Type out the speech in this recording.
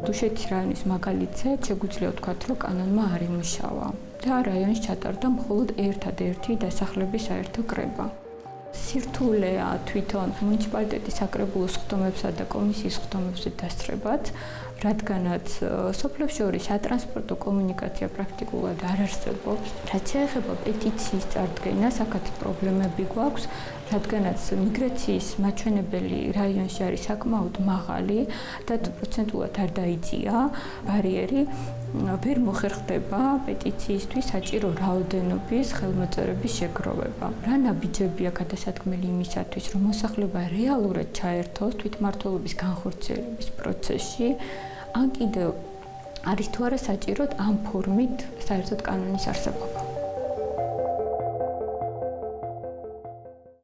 დუშეთის რაიონის მაგალითზე შეგვიძლია ვთქვათ, რომ კანონმა არ იმუშავა და რაიონში ჩატარდა მხოლოდ ერთადერთი დასახლების საერთო კრება. სირთულეა თვითონ მუნიციპალიტეტის საკრებულოს ხდომებსა და კომისიის ხდომებზე დასწრებად, რადგანაც სოფლებს შორის სატრანსპორტო კომუნიკაცია პრაქტიკულად არ არსებობს. რაც შეეხება პეტიციის წარდგენას, აქაც პრობლემები გვაქვს, რადგანაც მიგრაციის მაჩვენებელი რაიონში არის საკმაოდ მაღალი და პროცენტულად არ დაიწია ბარიერი, ვერ მოხერხდება პეტიციისთვის საჭირო რაოდენობის ხელმოწერების შეგროვება. რა ნაბიჯებია გადასადგმელი იმისათვის, რომ მოსახლეობა რეალურად ჩაერთოს თვითმმართველობის განხორციელების პროცესში, ან კიდევ არის თუ არა საჭიროდ ამ ფორმით საერთოდ კანონის არსებობა.